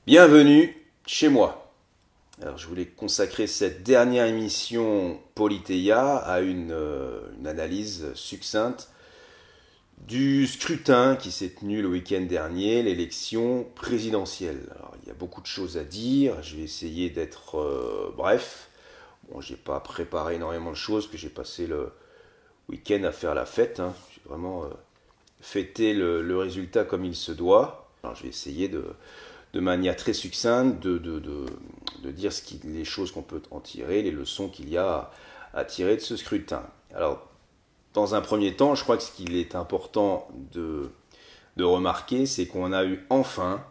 Bienvenue chez moi. Alors je voulais consacrer cette dernière émission Politeia à une analyse succincte du scrutin qui s'est tenu le week-end dernier, l'élection présidentielle. Alors il y a beaucoup de choses à dire, je vais essayer d'être bref. Bon, j'ai pas préparé énormément de choses, parce que j'ai passé le week-end à faire la fête. J'ai vraiment fêté le résultat comme il se doit. Alors je vais essayer de manière très succincte de dire les choses qu'on peut en tirer, les leçons qu'il y a à tirer de ce scrutin. Alors, dans un premier temps, je crois que ce qu'il est important de remarquer, c'est qu'on a eu enfin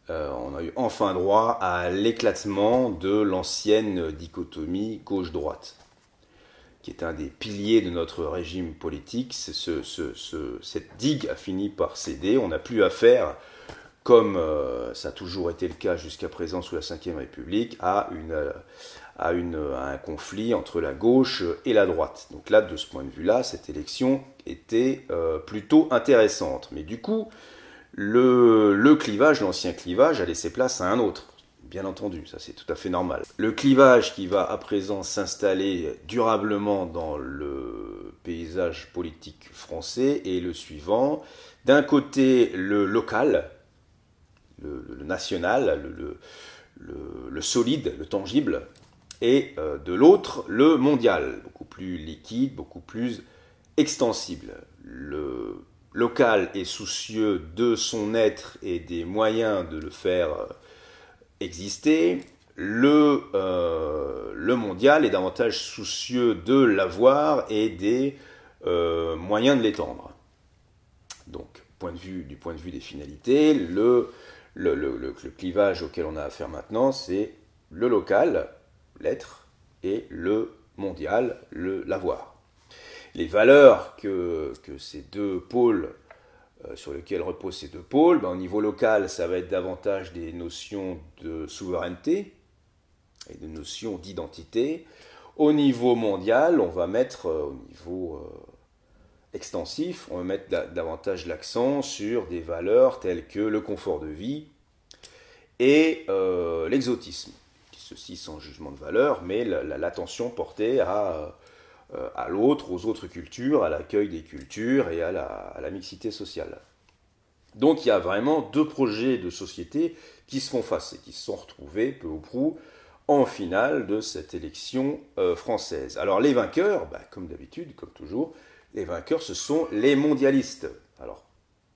droit à l'éclatement de l'ancienne dichotomie gauche-droite, qui est un des piliers de notre régime politique. Cette digue a fini par céder, on n'a plus affaire, comme ça a toujours été le cas jusqu'à présent sous la Ve République, à un conflit entre la gauche et la droite. Donc là, de ce point de vue-là, cette élection était plutôt intéressante. Mais du coup, le clivage, l'ancien clivage, a laissé place à un autre. Bien entendu, ça c'est tout à fait normal. Le clivage qui va à présent s'installer durablement dans le paysage politique français est le suivant. D'un côté, le local, le national, le solide, le tangible, et de l'autre, le mondial, beaucoup plus liquide, beaucoup plus extensible. Le local est soucieux de son être et des moyens de le faire exister. Le mondial est davantage soucieux de l'avoir et des moyens de l'étendre. Donc, du point de vue des finalités, le clivage auquel on a affaire maintenant, c'est le local, l'être, et le mondial, l'avoir. Les valeurs que ces deux pôles, sur lesquels reposent ces deux pôles, au niveau local, ça va être davantage des notions de souveraineté et des notions d'identité. Au niveau mondial, on va mettre, au niveau extensif, on va mettre davantage l'accent sur des valeurs telles que le confort de vie et l'exotisme. Ceci sans jugement de valeur, mais l'attention portée à l'autre, aux autres cultures, à l'accueil des cultures et à la mixité sociale. Donc il y a vraiment deux projets de société qui se font face et qui se sont retrouvés peu ou prou en finale de cette élection française. Alors les vainqueurs, comme d'habitude, comme toujours, les vainqueurs, ce sont les mondialistes. Alors,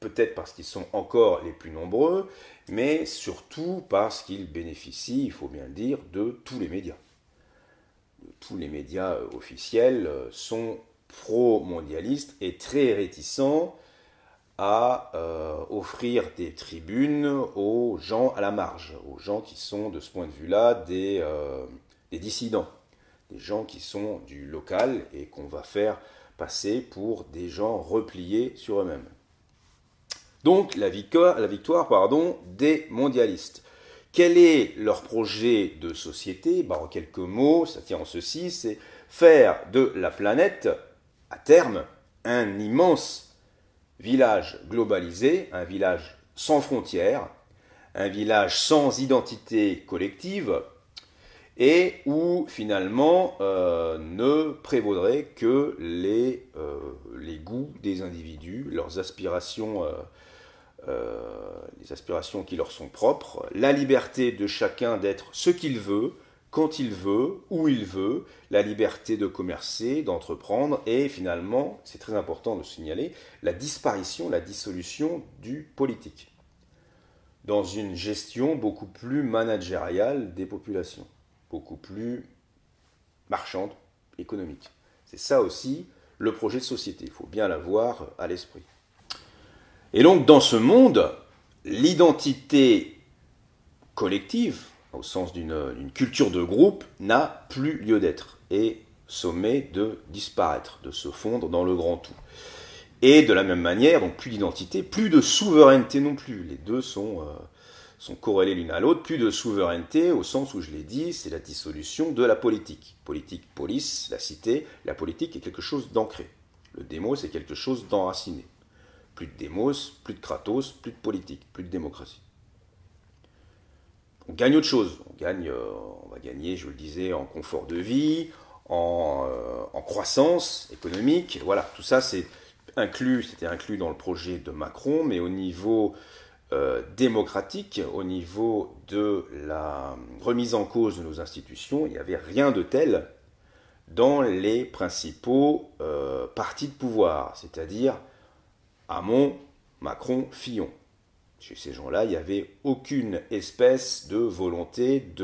peut-être parce qu'ils sont encore les plus nombreux, mais surtout parce qu'ils bénéficient, il faut bien le dire, de tous les médias. Tous les médias officiels sont pro-mondialistes et très réticents à offrir des tribunes aux gens à la marge, aux gens qui sont, de ce point de vue-là, des dissidents, des gens qui sont du local et qu'on va faire passer pour des gens repliés sur eux-mêmes. Donc la victoire des mondialistes. Quel est leur projet de société ? En quelques mots, ça tient en ceci, c'est faire de la planète, à terme, un immense village globalisé, un village sans frontières, un village sans identité collective, et où finalement ne prévaudrait que les goûts des individus, leurs aspirations, les aspirations qui leur sont propres, la liberté de chacun d'être ce qu'il veut, quand il veut, où il veut, la liberté de commercer, d'entreprendre, et finalement, c'est très important de signaler, la disparition, la dissolution du politique, dans une gestion beaucoup plus managériale des populations, beaucoup plus marchande, économique. C'est ça aussi le projet de société, il faut bien l'avoir à l'esprit. Et donc dans ce monde, l'identité collective, au sens d'une culture de groupe, n'a plus lieu d'être et sommet de disparaître, de se fondre dans le grand tout. Et de la même manière, donc plus d'identité, plus de souveraineté non plus. Les deux sont corrélés l'une à l'autre. Plus de souveraineté, au sens où je l'ai dit, c'est la dissolution de la politique. Politique, polis, la cité, la politique est quelque chose d'ancré. Le démos, c'est quelque chose d'enraciné. Plus de démos, plus de kratos, plus de politique, plus de démocratie. on gagne autre chose. On va gagner, je le disais, en confort de vie, en croissance économique. Voilà, tout ça c'était inclus dans le projet de Macron, mais au niveau démocratique, au niveau de la remise en cause de nos institutions, il n'y avait rien de tel dans les principaux partis de pouvoir, c'est-à-dire Hamon, Macron, Fillon. Chez ces gens-là, il n'y avait aucune espèce de volonté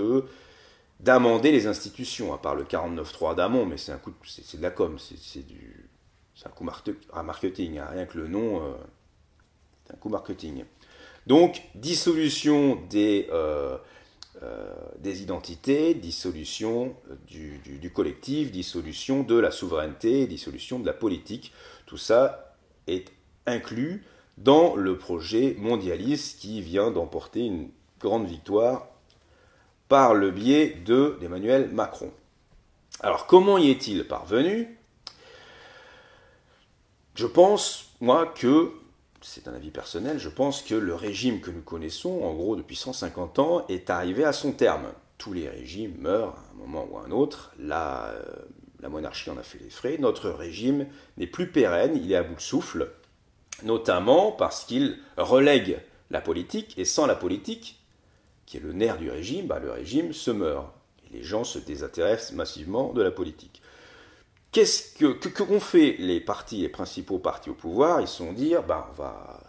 d'amender les institutions, à part le 49.3 d'Hamon, mais c'est de la com, c'est un coup marketing, hein, rien que le nom, c'est un coup marketing. Donc, dissolution des identités, dissolution du collectif, dissolution de la souveraineté, dissolution de la politique. Tout ça est inclus dans le projet mondialiste qui vient d'emporter une grande victoire par le biais d'Emmanuel Macron. Alors, comment y est-il parvenu? Je pense, moi, que c'est un avis personnel, je pense que le régime que nous connaissons, en gros depuis 150 ans, est arrivé à son terme. Tous les régimes meurent à un moment ou à un autre, la monarchie en a fait les frais, notre régime n'est plus pérenne, il est à bout de souffle, notamment parce qu'il relègue la politique, et sans la politique, qui est le nerf du régime, le régime se meurt. Et les gens se désintéressent massivement de la politique. Qu'ont fait les principaux partis au pouvoir? Ils se sont dit, on va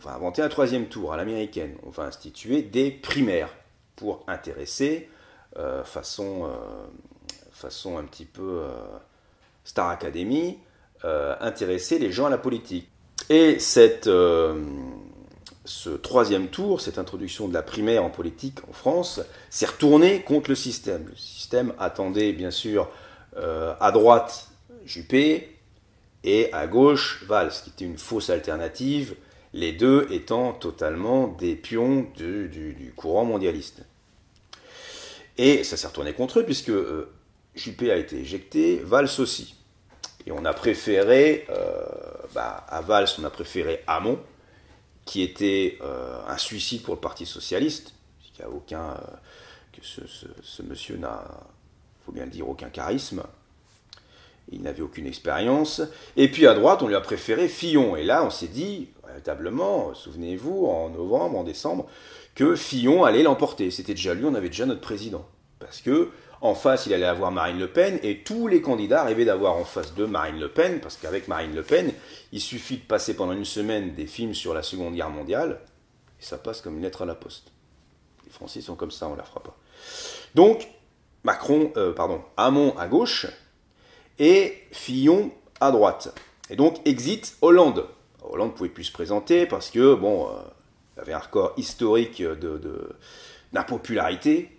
inventer un troisième tour à l'américaine. On va instituer des primaires pour intéresser, façon un petit peu Star Academy, intéresser les gens à la politique. Et ce troisième tour, cette introduction de la primaire en politique en France, s'est retournée contre le système. Le système attendait bien sûr à droite Juppé et à gauche Valls, qui était une fausse alternative, les deux étant totalement des pions du courant mondialiste. Et ça s'est retourné contre eux, puisque Juppé a été éjecté, Valls aussi. Et on a préféré, à Valls, on a préféré Hamon, qui était un suicide pour le Parti socialiste, puisqu'il n'y a aucun... que ce monsieur n'a, il faut bien le dire, aucun charisme. Il n'avait aucune expérience. Et puis à droite, on lui a préféré Fillon. Et là, on s'est dit, véritablement, souvenez-vous, en novembre, en décembre, que Fillon allait l'emporter. C'était déjà lui, on avait déjà notre président. Parce que en face, il allait avoir Marine Le Pen, et tous les candidats rêvaient d'avoir en face d'eux Marine Le Pen, parce qu'avec Marine Le Pen, il suffit de passer pendant une semaine des films sur la Seconde Guerre mondiale, et ça passe comme une lettre à la poste. Les Français sont comme ça, on ne la fera pas. Donc, Hamon à gauche, et Fillon à droite. Et donc, exit Hollande. Hollande ne pouvait plus se présenter, parce que, il avait un record historique d'impopularité.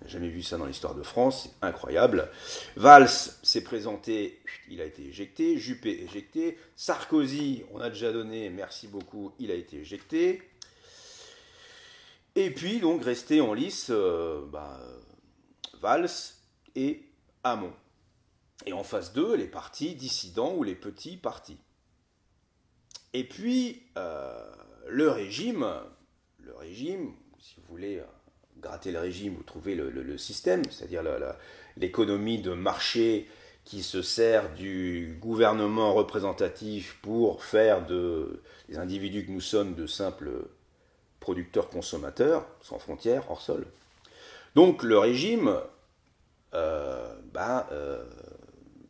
On n'a jamais vu ça dans l'histoire de France, c'est incroyable. Valls s'est présenté, il a été éjecté. Juppé éjecté. Sarkozy, on a déjà donné, merci beaucoup, il a été éjecté. Et puis, donc, resté en lice, Valls et Hamon. Et en face d'eux, les partis dissidents ou les petits partis. Et puis, le régime, si vous voulez gratter le régime, vous trouvez le système, c'est-à-dire l'économie de marché qui se sert du gouvernement représentatif pour faire des individus que nous sommes de simples producteurs-consommateurs, sans frontières, hors sol. Donc le régime,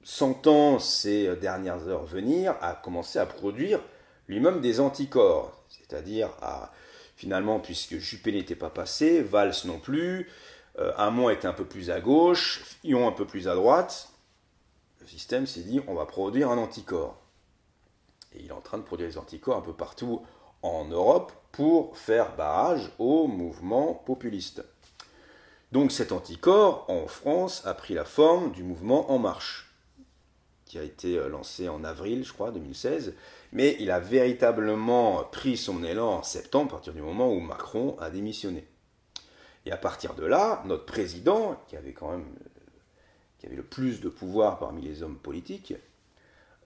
sentant ces dernières heures venir, a commencé à produire lui-même des anticorps, c'est-à-dire finalement, puisque Juppé n'était pas passé, Valls non plus, Hamon était un peu plus à gauche, Fillon un peu plus à droite, le système s'est dit, on va produire un anticorps. Et il est en train de produire des anticorps un peu partout en Europe pour faire barrage au mouvement populiste. Donc cet anticorps, en France, a pris la forme du mouvement En Marche, qui a été lancé en avril, je crois, 2016, mais il a véritablement pris son élan en septembre, à partir du moment où Macron a démissionné. Et à partir de là, notre président, qui avait le plus de pouvoir parmi les hommes politiques,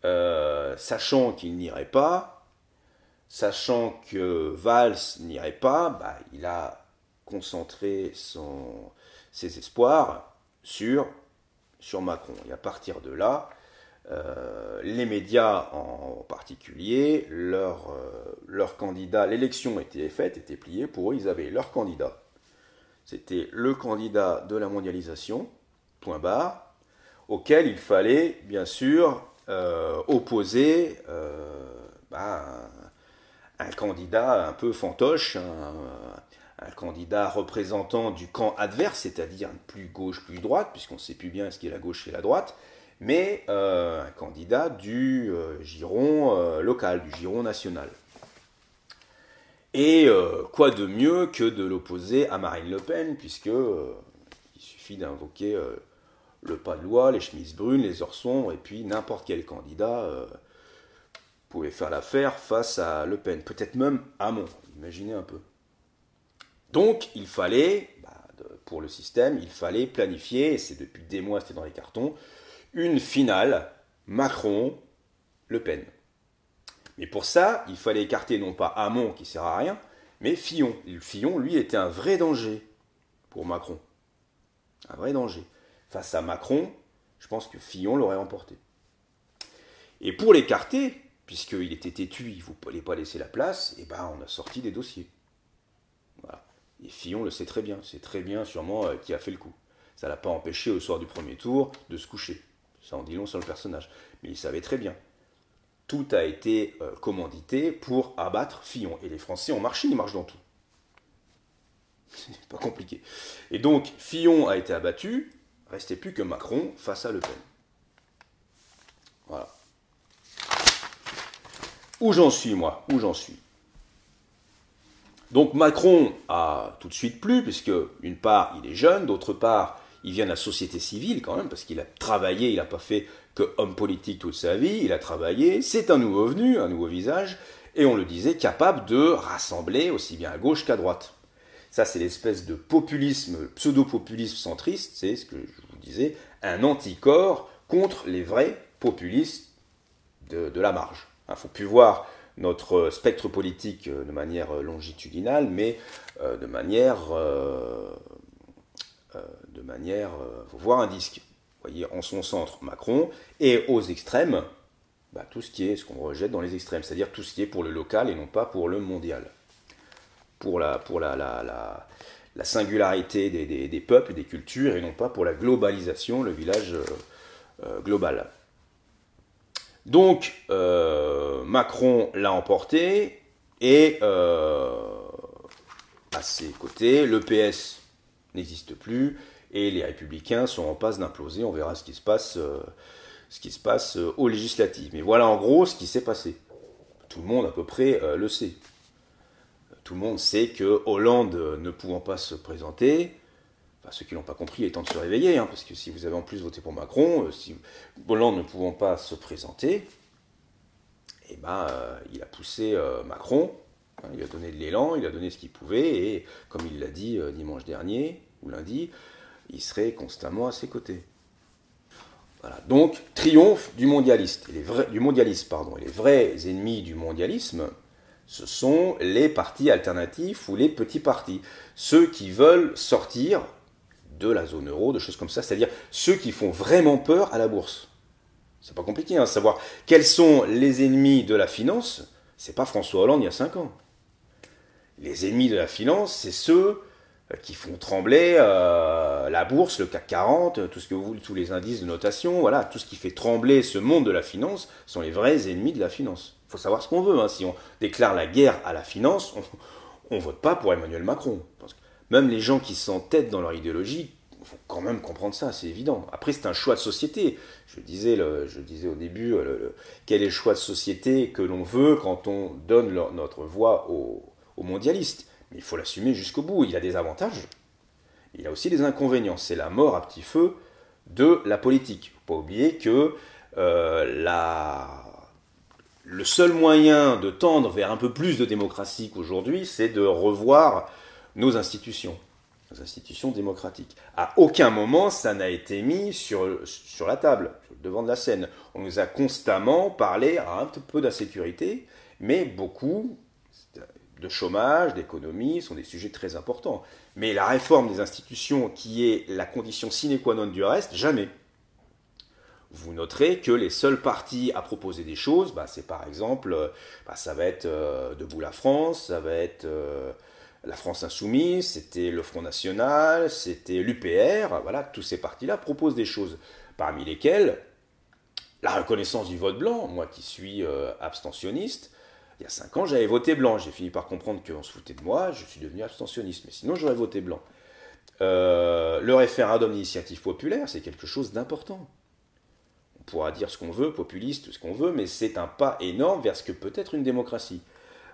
sachant qu'il n'irait pas, sachant que Valls n'irait pas, il a concentrer ses espoirs sur Macron. Et à partir de là, les médias en particulier, leur candidat, l'élection était faite, était pliée, pour eux, ils avaient leur candidat. C'était le candidat de la mondialisation, point barre, auquel il fallait bien sûr opposer un candidat un peu fantoche, un candidat représentant du camp adverse, c'est-à-dire plus gauche, plus droite, puisqu'on ne sait plus bien ce qu'est la gauche et la droite, mais un candidat du giron local, du giron national. Et quoi de mieux que de l'opposer à Marine Le Pen, puisque il suffit d'invoquer le pas de loi, les chemises brunes, les heures sombres, et puis n'importe quel candidat pouvait faire l'affaire face à Le Pen, peut-être même Hamon, imaginez un peu. Donc il fallait, pour le système, il fallait planifier, et c'est depuis des mois, c'était dans les cartons, une finale Macron-Le Pen. Mais pour ça, il fallait écarter non pas Hamon, qui ne sert à rien, mais Fillon. Et Fillon, lui, était un vrai danger pour Macron. Un vrai danger. Face à Macron, je pense que Fillon l'aurait emporté. Et pour l'écarter, puisqu'il était têtu, il ne fallait pas laisser la place, et on a sorti des dossiers. Voilà. Et Fillon le sait très bien. C'est très bien, sûrement, qui a fait le coup. Ça ne l'a pas empêché, au soir du premier tour, de se coucher. Ça en dit long sur le personnage. Mais il savait très bien. Tout a été commandité pour abattre Fillon. Et les Français ont marché, ils marchent dans tout. C'est pas compliqué. Et donc, Fillon a été abattu, restait plus que Macron face à Le Pen. Voilà. Où j'en suis, moi? Où j'en suis? Donc Macron a tout de suite plu, puisque d'une part, il est jeune, d'autre part, il vient de la société civile quand même, parce qu'il a travaillé, il n'a pas fait que homme politique toute sa vie, il a travaillé, c'est un nouveau venu, un nouveau visage, et on le disait, capable de rassembler aussi bien à gauche qu'à droite. Ça, c'est l'espèce de populisme, pseudo-populisme centriste, c'est ce que je vous disais, un anticorps contre les vrais populistes de la marge. Il ne faut plus voir notre spectre politique de manière longitudinale, mais de manière, faut voir un disque. Vous voyez, en son centre, Macron, et aux extrêmes, tout ce qui est ce qu'on rejette dans les extrêmes, c'est-à-dire tout ce qui est pour le local et non pas pour le mondial. Pour la singularité des peuples et des cultures, et non pas pour la globalisation, le village global. Donc, Macron l'a emporté, et à ses côtés, le PS n'existe plus, et les Républicains sont en passe d'imploser. On verra ce qui se passe aux législatives. Mais voilà en gros ce qui s'est passé. Tout le monde à peu près le sait. Tout le monde sait que Hollande ne pouvant pas se présenter, ceux qui ne l'ont pas compris, il est temps de se réveiller, parce que si vous avez en plus voté pour Macron, si Hollande ne pouvant pas se présenter, il a poussé Macron, il a donné de l'élan, il a donné ce qu'il pouvait, et comme il l'a dit dimanche dernier, ou lundi, il serait constamment à ses côtés. Voilà. Donc, triomphe du mondialisme. Et les vrais ennemis du mondialisme, ce sont les partis alternatifs ou les petits partis. Ceux qui veulent sortir de la zone euro, de choses comme ça, c'est-à-dire ceux qui font vraiment peur à la bourse. C'est pas compliqué, savoir quels sont les ennemis de la finance, c'est pas François Hollande il y a 5 ans. Les ennemis de la finance, c'est ceux qui font trembler la bourse, le CAC 40, tout ce que vous voulez, tous les indices de notation, voilà, tout ce qui fait trembler ce monde de la finance sont les vrais ennemis de la finance. Il faut savoir ce qu'on veut. Si on déclare la guerre à la finance, on ne vote pas pour Emmanuel Macron. Parce que même les gens qui s'entêtent dans leur idéologie, il faut quand même comprendre ça, c'est évident. Après, c'est un choix de société. Je disais au début, quel est le choix de société que l'on veut quand on donne notre voix aux mondialistes. Mais il faut l'assumer jusqu'au bout. Il a des avantages, il a aussi des inconvénients. C'est la mort à petit feu de la politique. Il ne faut pas oublier que le seul moyen de tendre vers un peu plus de démocratie qu'aujourd'hui, c'est de revoir nos institutions démocratiques. À aucun moment, ça n'a été mis sur la table, sur le devant de la scène. On nous a constamment parlé un petit peu d'insécurité, mais beaucoup de chômage, d'économie, sont des sujets très importants. Mais la réforme des institutions, qui est la condition sine qua non du reste, jamais. Vous noterez que les seuls partis à proposer des choses, c'est par exemple, ça va être Debout la France, ça va être la France Insoumise, c'était le Front National, c'était l'UPR, voilà, tous ces partis-là proposent des choses, parmi lesquelles la reconnaissance du vote blanc. Moi qui suis abstentionniste, il y a 5 ans, j'avais voté blanc. J'ai fini par comprendre qu'on se foutait de moi, je suis devenu abstentionniste. Mais sinon, j'aurais voté blanc. Le référendum d'initiative populaire, c'est quelque chose d'important. On pourra dire ce qu'on veut, populiste, ce qu'on veut, mais c'est un pas énorme vers ce que peut être une démocratie.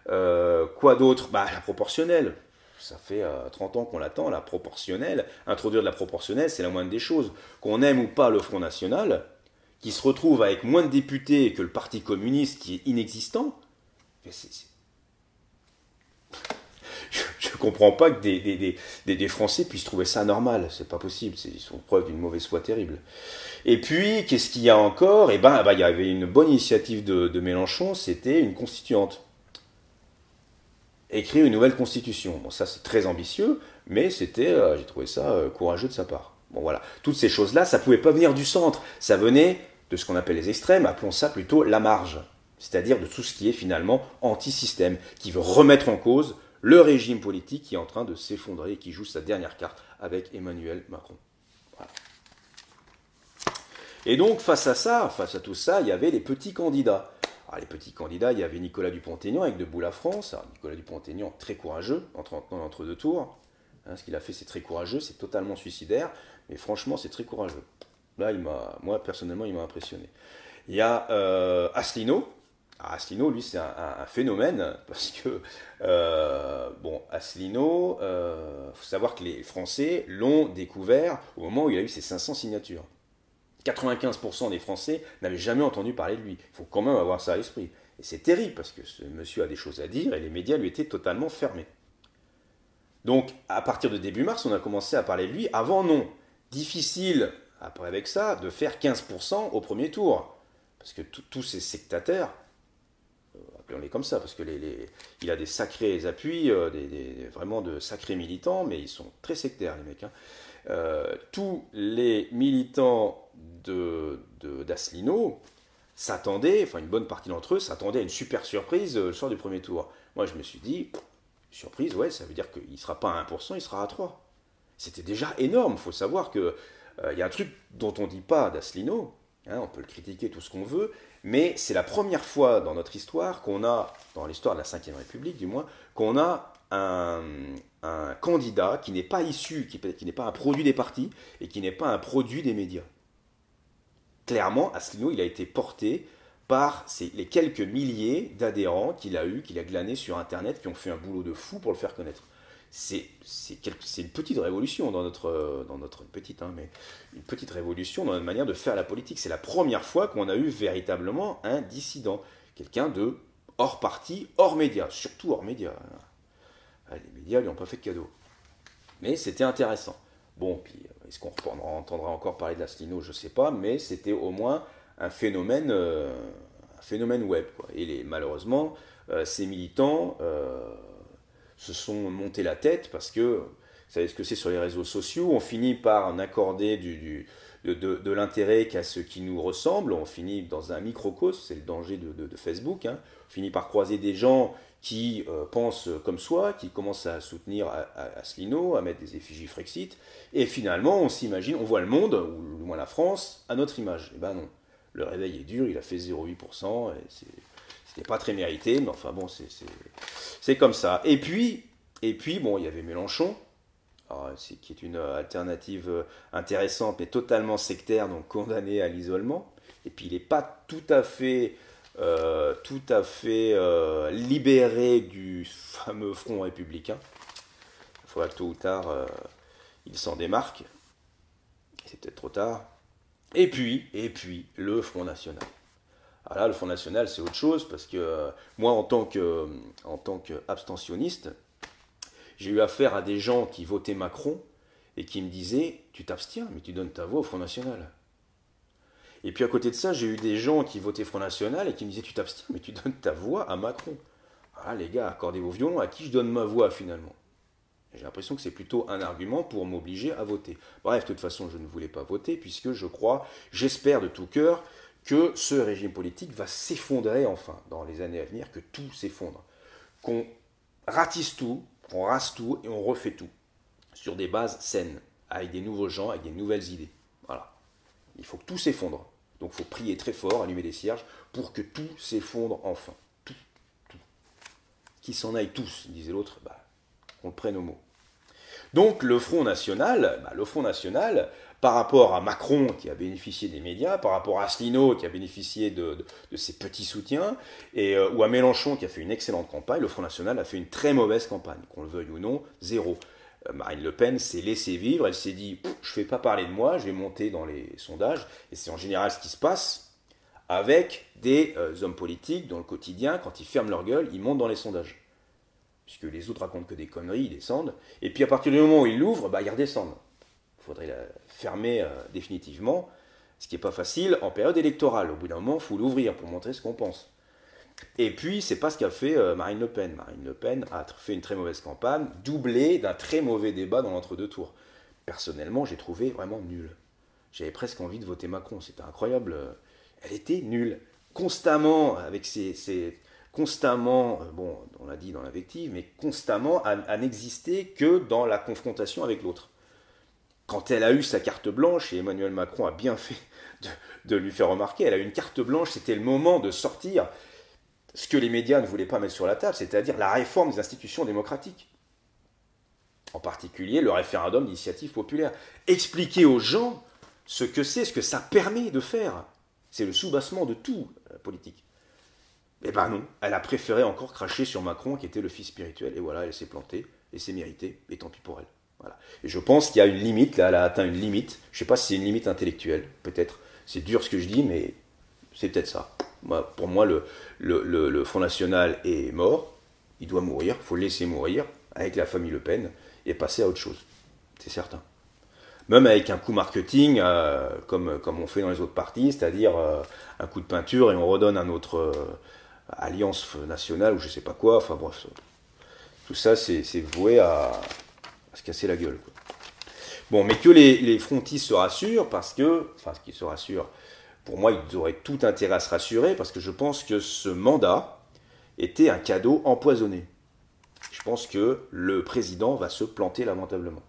Quoi d'autre? La proportionnelle. Ça fait 30 ans qu'on l'attend, la proportionnelle. Introduire de la proportionnelle, c'est la moindre des choses. Qu'on aime ou pas le Front National, qui se retrouve avec moins de députés que le Parti communiste, qui est inexistant. Je ne comprends pas que des Français puissent trouver ça normal. C'est pas possible. Ils sont preuve d'une mauvaise foi terrible. Et puis, qu'est-ce qu'il y a encore? Il y avait une bonne initiative de Mélenchon, c'était une constituante. Écrire une nouvelle constitution. Bon, ça, c'est très ambitieux, mais j'ai trouvé ça courageux de sa part. Bon, voilà. Toutes ces choses-là, ça ne pouvait pas venir du centre. Ça venait de ce qu'on appelle les extrêmes, appelons ça plutôt la marge. C'est-à-dire de tout ce qui est finalement anti-système, qui veut remettre en cause le régime politique qui est en train de s'effondrer et qui joue sa dernière carte avec Emmanuel Macron. Voilà. Et donc, face à tout ça, il y avait les petits candidats. Alors, les petits candidats, il y avait Nicolas Dupont-Aignan avec Debout la France. Alors, Nicolas Dupont-Aignan, très courageux, dans l'entre-deux tours. Ce qu'il a fait, c'est très courageux, c'est totalement suicidaire, mais franchement, c'est très courageux. Là, moi, personnellement, il m'a impressionné. Il y a Asselineau. Asselineau, lui, c'est un phénomène, parce que, Asselineau, faut savoir que les Français l'ont découvert au moment où il a eu ses 500 signatures. 95% des Français n'avaient jamais entendu parler de lui. Il faut quand même avoir ça à l'esprit. Et c'est terrible, parce que ce monsieur a des choses à dire, et les médias lui étaient totalement fermés. Donc, à partir de début mars, on a commencé à parler de lui. Avant, non. Difficile, après avec ça, de faire 15% au premier tour. Parce que tous ces sectataires, appelons-les comme ça, parce que il a des sacrés appuis, vraiment de sacrés militants, mais ils sont très sectaires, les mecs. Tous les militants d'Asselineau s'attendaient, enfin une bonne partie d'entre eux s'attendaient à une super surprise le soir du premier tour. Moi, je me suis dit, surprise, ouais, ça veut dire qu'il ne sera pas à 1%, il sera à 3%. C'était déjà énorme. Il faut savoir qu'il y a un truc dont on ne dit pas d'Asselineau, on peut le critiquer tout ce qu'on veut, mais c'est la première fois dans notre histoire dans l'histoire de la Ve République du moins, qu'on a un candidat qui n'est pas issu, qui n'est pas un produit des partis et qui n'est pas un produit des médias. Clairement, Asselineau, il a été porté par les quelques milliers d'adhérents qu'il a glanés sur Internet, qui ont fait un boulot de fou pour le faire connaître. C'est une petite révolution dans notre mais une petite révolution dans notre manière de faire la politique. C'est la première fois qu'on a eu véritablement un dissident, quelqu'un de hors parti, hors médias, surtout hors médias. Les médias lui ont pas fait de cadeau. Mais c'était intéressant. Bon, puis est-ce qu'on entendra encore parler d'Asselineau, je ne sais pas, mais c'était au moins un phénomène web, quoi. Et malheureusement, ces militants se sont montés la tête parce que, vous savez ce que c'est sur les réseaux sociaux, on finit par en accorder de l'intérêt qu'à ceux qui nous ressemblent, on finit dans un microcosme, c'est le danger de Facebook, on finit par croiser des gens qui pensent comme soi, qui commencent à soutenir Asselineau, à mettre des effigies Frexit, et finalement on s'imagine, on voit le monde, ou du moins la France, à notre image. Eh ben non, le réveil est dur, il a fait 0,8%, et c'était pas très mérité, mais enfin bon, c'est comme ça. Et puis, bon, il y avait Mélenchon, qui est une alternative intéressante, mais totalement sectaire, donc condamné à l'isolement. Et puis il n'est pas tout à fait libéré du fameux Front républicain. Il faudra que tôt ou tard, il s'en démarque. C'est peut-être trop tard. Et puis, le Front National. Alors là, le Front National, c'est autre chose, parce que moi, en tant qu'abstentionniste, j'ai eu affaire à des gens qui votaient Macron et qui me disaient « Tu t'abstiens, mais tu donnes ta voix au Front National ». Et puis à côté de ça, j'ai eu des gens qui votaient Front National et qui me disaient « Tu t'abstiens, mais tu donnes ta voix à Macron ». Ah les gars, accordez vos violons, à qui je donne ma voix finalement? J'ai l'impression que c'est plutôt un argument pour m'obliger à voter. Bref, de toute façon, je ne voulais pas voter, puisque j'espère de tout cœur, que ce régime politique va s'effondrer enfin dans les années à venir, que tout s'effondre. Qu'on ratisse tout, qu'on rase tout et on refait tout. Sur des bases saines, avec des nouveaux gens, avec des nouvelles idées. Voilà. Il faut que tout s'effondre. Donc il faut prier très fort, allumer des cierges, pour que tout s'effondre enfin. Tout, tout. Qu'ils s'en aillent tous, disait l'autre, qu'on le prenne au mot. Donc le Front National, par rapport à Macron qui a bénéficié des médias, par rapport à Asselineau qui a bénéficié de ses petits soutiens, ou à Mélenchon qui a fait une excellente campagne, le Front National a fait une très mauvaise campagne, qu'on le veuille ou non, zéro. Marine Le Pen s'est laissée vivre, elle s'est dit « je ne fais pas parler de moi, je vais monter dans les sondages », et c'est en général ce qui se passe avec des hommes politiques dans le quotidien, quand ils ferment leur gueule, ils montent dans les sondages. Puisque les autres racontent que des conneries, ils descendent, et puis à partir du moment où ils l'ouvrent, ils redescendent. Il faudrait la fermer définitivement, ce qui n'est pas facile en période électorale. Au bout d'un moment, il faut l'ouvrir pour montrer ce qu'on pense. Et puis, c'est pas ce qu'a fait Marine Le Pen. Marine Le Pen a fait une très mauvaise campagne, doublée d'un très mauvais débat dans l'entre-deux tours. Personnellement, j'ai trouvé vraiment nul. J'avais presque envie de voter Macron, c'était incroyable. Elle était nulle. Constamment, avec constamment, bon, on l'a dit dans l'invective, mais constamment à n'exister que dans la confrontation avec l'autre. Quand elle a eu sa carte blanche, et Emmanuel Macron a bien fait de lui faire remarquer, elle a eu une carte blanche, c'était le moment de sortir ce que les médias ne voulaient pas mettre sur la table, c'est-à-dire la réforme des institutions démocratiques. En particulier le référendum d'initiative populaire. Expliquer aux gens ce que c'est, ce que ça permet de faire. C'est le soubassement de tout, la politique. Eh ben non, elle a préféré encore cracher sur Macron, qui était le fils spirituel, et voilà, elle s'est plantée, et c'est mérité, et tant pis pour elle. Voilà. Et je pense qu'il y a une limite, là, elle a atteint une limite, je ne sais pas si c'est une limite intellectuelle, peut-être, c'est dur ce que je dis, mais c'est peut-être ça. Pour moi, le Front National est mort, il doit mourir, il faut le laisser mourir, avec la famille Le Pen, et passer à autre chose, c'est certain. Même avec un coup marketing, comme on fait dans les autres partis, c'est-à-dire un coup de peinture, et on redonne un autre alliance nationale, ou je ne sais pas quoi, enfin bref, tout ça, c'est voué à se casser la gueule, quoi. Bon, mais que les frontistes se rassurent, ce qui se rassurent, pour moi, ils auraient tout intérêt à se rassurer, parce que je pense que ce mandat était un cadeau empoisonné. Je pense que le président va se planter lamentablement.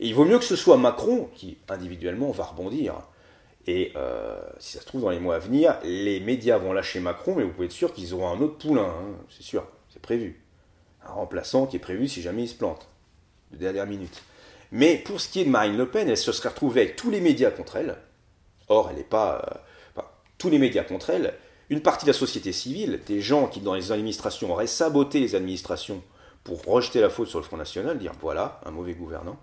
Et il vaut mieux que ce soit Macron, qui individuellement va rebondir. Et si ça se trouve, dans les mois à venir, les médias vont lâcher Macron, mais vous pouvez être sûr qu'ils auront un autre poulain, hein, c'est sûr, c'est prévu. Un remplaçant qui est prévu si jamais il se plante, de dernière minute. Mais pour ce qui est de Marine Le Pen, elle se serait retrouvée avec tous les médias contre elle. Or, elle n'est pas... tous les médias contre elle. Une partie de la société civile, des gens qui, dans les administrations, auraient saboté les administrations pour rejeter la faute sur le Front National, dire voilà, un mauvais gouvernant.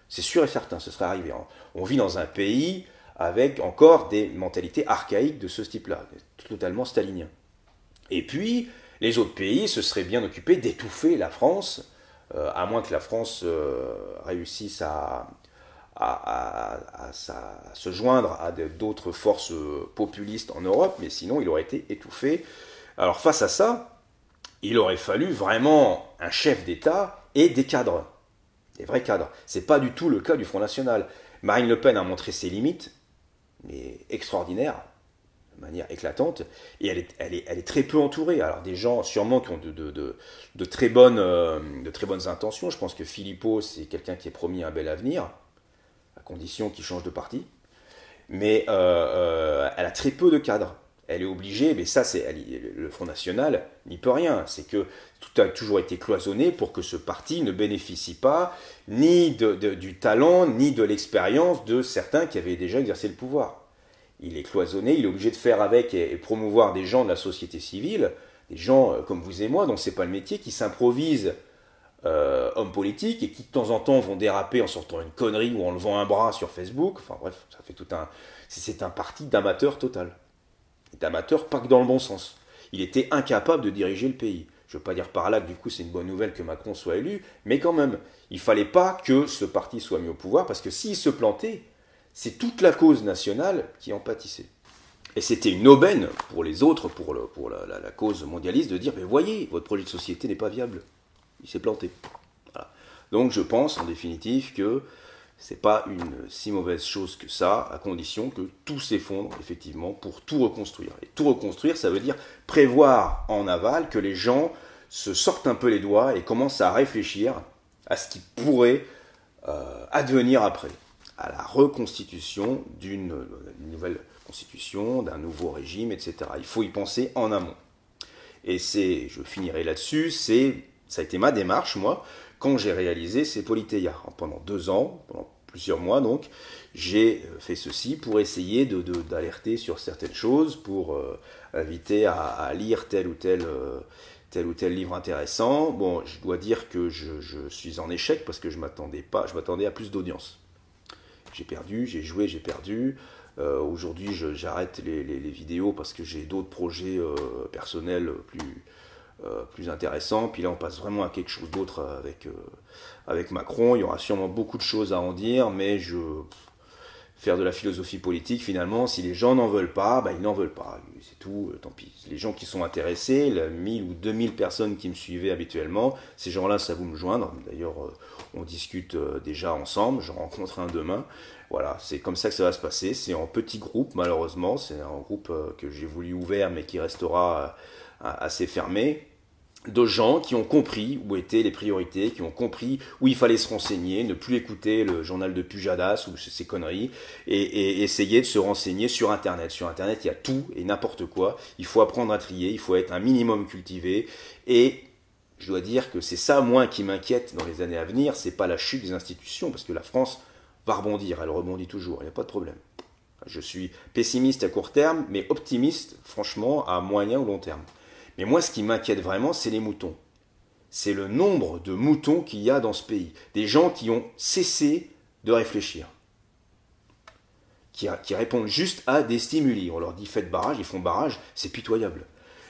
C'est sûr et certain, ce serait arrivé. On vit dans un pays avec encore des mentalités archaïques de ce type-là, totalement staliniens. Et puis, les autres pays se seraient bien occupés d'étouffer la France, à moins que la France réussisse à se joindre à d'autres forces populistes en Europe, mais sinon il aurait été étouffé. Alors face à ça, il aurait fallu vraiment un chef d'État et des cadres, des vrais cadres. C'est pas du tout le cas du Front National. Marine Le Pen a montré ses limites, mais extraordinaires, de manière éclatante, et elle est très peu entourée. Alors des gens sûrement qui ont de très bonnes intentions. Je pense que Philippot, c'est quelqu'un qui est promis un bel avenir, à condition qu'il change de parti. Mais elle a très peu de cadres. Elle est obligée, mais ça, le Front National n'y peut rien. C'est que tout a toujours été cloisonné pour que ce parti ne bénéficie pas ni du talent, ni de l'expérience de certains qui avaient déjà exercé le pouvoir. Il est cloisonné, il est obligé de faire avec et promouvoir des gens de la société civile, des gens comme vous et moi, dont c'est pas le métier, qui s'improvisent hommes politiques et qui de temps en temps vont déraper en sortant une connerie ou en levant un bras sur Facebook. Enfin bref, ça fait c'est un parti d'amateur total. D'amateur, pas que dans le bon sens. Il était incapable de diriger le pays. Je ne veux pas dire par là que du coup c'est une bonne nouvelle que Macron soit élu, mais quand même, il ne fallait pas que ce parti soit mis au pouvoir, parce que s'il se plantait, c'est toute la cause nationale qui en pâtissait. Et c'était une aubaine pour les autres, pour la cause mondialiste, de dire, mais voyez, votre projet de société n'est pas viable. Il s'est planté. Voilà. Donc je pense en définitive que c'est pas une si mauvaise chose que ça, à condition que tout s'effondre effectivement pour tout reconstruire. Et tout reconstruire, ça veut dire prévoir en aval que les gens se sortent un peu les doigts et commencent à réfléchir à ce qui pourrait advenir après, à la reconstitution d'une nouvelle constitution, d'un nouveau régime, etc. Il faut y penser en amont. Et je finirai là-dessus, ça a été ma démarche, moi, quand j'ai réalisé ces Politeia. Pendant 2 ans, pendant plusieurs mois donc, j'ai fait ceci pour essayer d'alerter sur certaines choses, pour inviter à lire tel ou tel livre intéressant. Bon, je dois dire que je suis en échec parce que je m'attendais à plus d'audience. J'ai perdu, j'ai joué, j'ai perdu. Aujourd'hui, j'arrête les vidéos parce que j'ai d'autres projets personnels plus intéressants. Puis là, on passe vraiment à quelque chose d'autre avec Macron. Il y aura sûrement beaucoup de choses à en dire, mais faire de la philosophie politique, finalement, si les gens n'en veulent pas, ils n'en veulent pas. C'est tout, tant pis. Les gens qui sont intéressés, les 1000 ou 2000 personnes qui me suivaient habituellement, ces gens-là, ça vous me joindre. D'ailleurs, on discute déjà ensemble. J'en rencontre un demain. Voilà, c'est comme ça que ça va se passer. C'est en petit groupe, malheureusement. C'est un groupe que j'ai voulu ouvert, mais qui restera assez fermé. De gens qui ont compris où étaient les priorités, qui ont compris où il fallait se renseigner, ne plus écouter le journal de Pujadas ou ces conneries, et essayer de se renseigner sur Internet. Sur Internet, il y a tout et n'importe quoi. Il faut apprendre à trier, il faut être un minimum cultivé. Et je dois dire que c'est ça, moi, qui m'inquiète dans les années à venir. C'est pas la chute des institutions, parce que la France va rebondir, elle rebondit toujours, il n'y a pas de problème. Je suis pessimiste à court terme, mais optimiste, franchement, à moyen ou long terme. Mais moi, ce qui m'inquiète vraiment, c'est les moutons. C'est le nombre de moutons qu'il y a dans ce pays. Des gens qui ont cessé de réfléchir. Qui répondent juste à des stimuli. On leur dit faites barrage, ils font barrage, c'est pitoyable.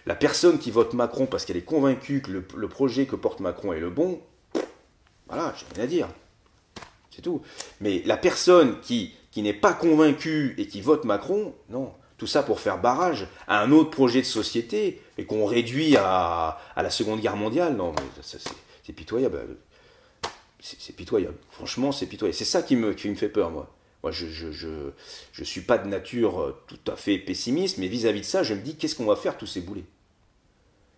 La personne qui vote Macron parce qu'elle est convaincue que le projet que porte Macron est le bon, voilà, j'ai rien à dire. C'est tout. Mais la personne qui n'est pas convaincue et qui vote Macron, non. Tout ça pour faire barrage à un autre projet de société et qu'on réduit à la Seconde Guerre mondiale. Non, mais c'est pitoyable. C'est pitoyable. Franchement, c'est pitoyable. C'est ça qui me fait peur, moi. Moi, je suis pas de nature tout à fait pessimiste, mais vis-à-vis de ça, je me dis, qu'est-ce qu'on va faire tous ces boulets?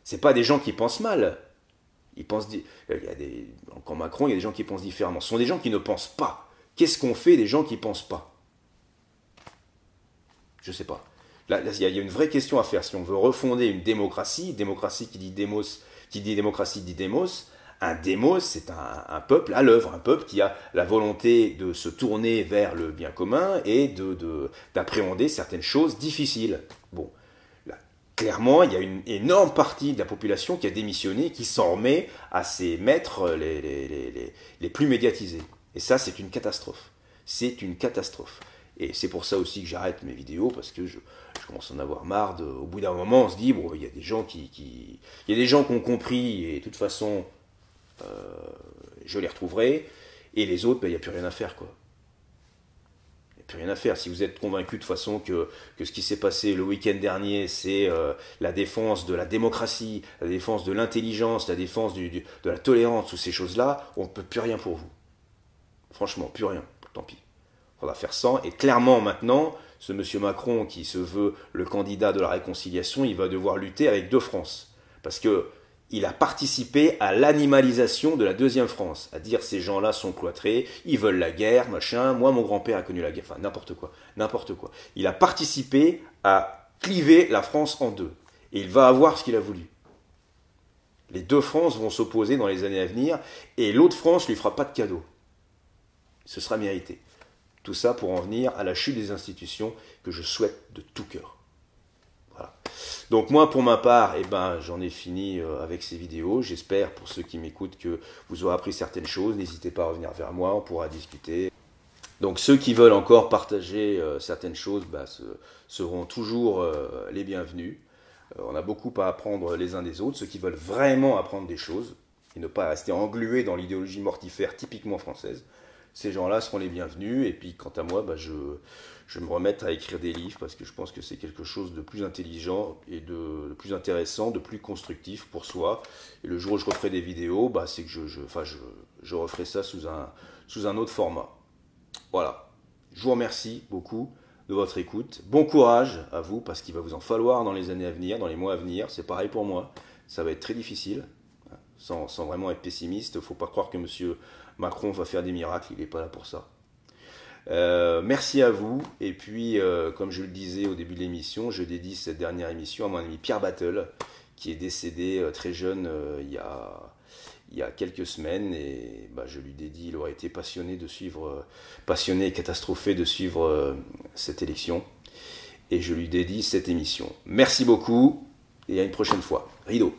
C'est pas des gens qui pensent mal. Quand Macron, il y a des gens qui pensent différemment. Ce sont des gens qui ne pensent pas. Qu'est-ce qu'on fait des gens qui pensent pas? Je sais pas. Là, il y a une vraie question à faire. Si on veut refonder une démocratie qui dit démocratie dit démos, un démos, c'est un peuple à l'œuvre, un peuple qui a la volonté de se tourner vers le bien commun et d'appréhender certaines choses difficiles. Bon, là, clairement, il y a une énorme partie de la population qui a démissionné, qui s'en remet à ses maîtres les plus médiatisés. Et ça, c'est une catastrophe. C'est une catastrophe. Et c'est pour ça aussi que j'arrête mes vidéos, parce que je commence à en avoir marre. Au bout d'un moment, on se dit, bon, il y a des gens il y a des gens qui ont compris, et de toute façon, je les retrouverai, et les autres, il n'y a plus rien à faire, quoi. Il n'y a plus rien à faire. Si vous êtes convaincu de toute façon que ce qui s'est passé le week-end dernier, c'est la défense de la démocratie, la défense de l'intelligence, la défense de la tolérance, toutes ces choses-là, on ne peut plus rien pour vous. Franchement, plus rien. Tant pis. Il faudra faire sans. Et clairement, maintenant, ce monsieur Macron, qui se veut le candidat de la réconciliation, il va devoir lutter avec 2 France. Parce qu'il a participé à l'animalisation de la 2e France. À dire, ces gens-là sont cloîtrés, ils veulent la guerre, machin. Moi, mon grand-père a connu la guerre. Enfin, n'importe quoi. N'importe quoi. Il a participé à cliver la France en 2. Et il va avoir ce qu'il a voulu. Les 2 France vont s'opposer dans les années à venir. Et l'autre France ne lui fera pas de cadeau. Ce sera mérité. Tout ça pour en venir à la chute des institutions que je souhaite de tout cœur. Voilà. Donc moi, pour ma part, j'en ai fini avec ces vidéos. J'espère, pour ceux qui m'écoutent, que vous aurez appris certaines choses. N'hésitez pas à revenir vers moi, on pourra discuter. Donc ceux qui veulent encore partager certaines choses seront toujours les bienvenus. On a beaucoup à apprendre les uns des autres. Ceux qui veulent vraiment apprendre des choses et ne pas rester englués dans l'idéologie mortifère typiquement française, ces gens-là seront les bienvenus. Et puis quant à moi, je vais me remettre à écrire des livres parce que je pense que c'est quelque chose de plus intelligent et de plus intéressant, de plus constructif pour soi. Et le jour où je referai des vidéos, c'est que je referai ça sous un autre format. Voilà. Je vous remercie beaucoup de votre écoute. Bon courage à vous parce qu'il va vous en falloir dans les années à venir, dans les mois à venir. C'est pareil pour moi. Ça va être très difficile. Sans vraiment être pessimiste, il ne faut pas croire que M. Macron va faire des miracles. Il n'est pas là pour ça. Merci à vous. Et puis, comme je le disais au début de l'émission, je dédie cette dernière émission à mon ami Pierre Battle, qui est décédé très jeune il y a quelques semaines. Et je lui dédie, il aurait été passionné et catastrophé de suivre cette élection. Et je lui dédie cette émission. Merci beaucoup et à une prochaine fois. Rideau.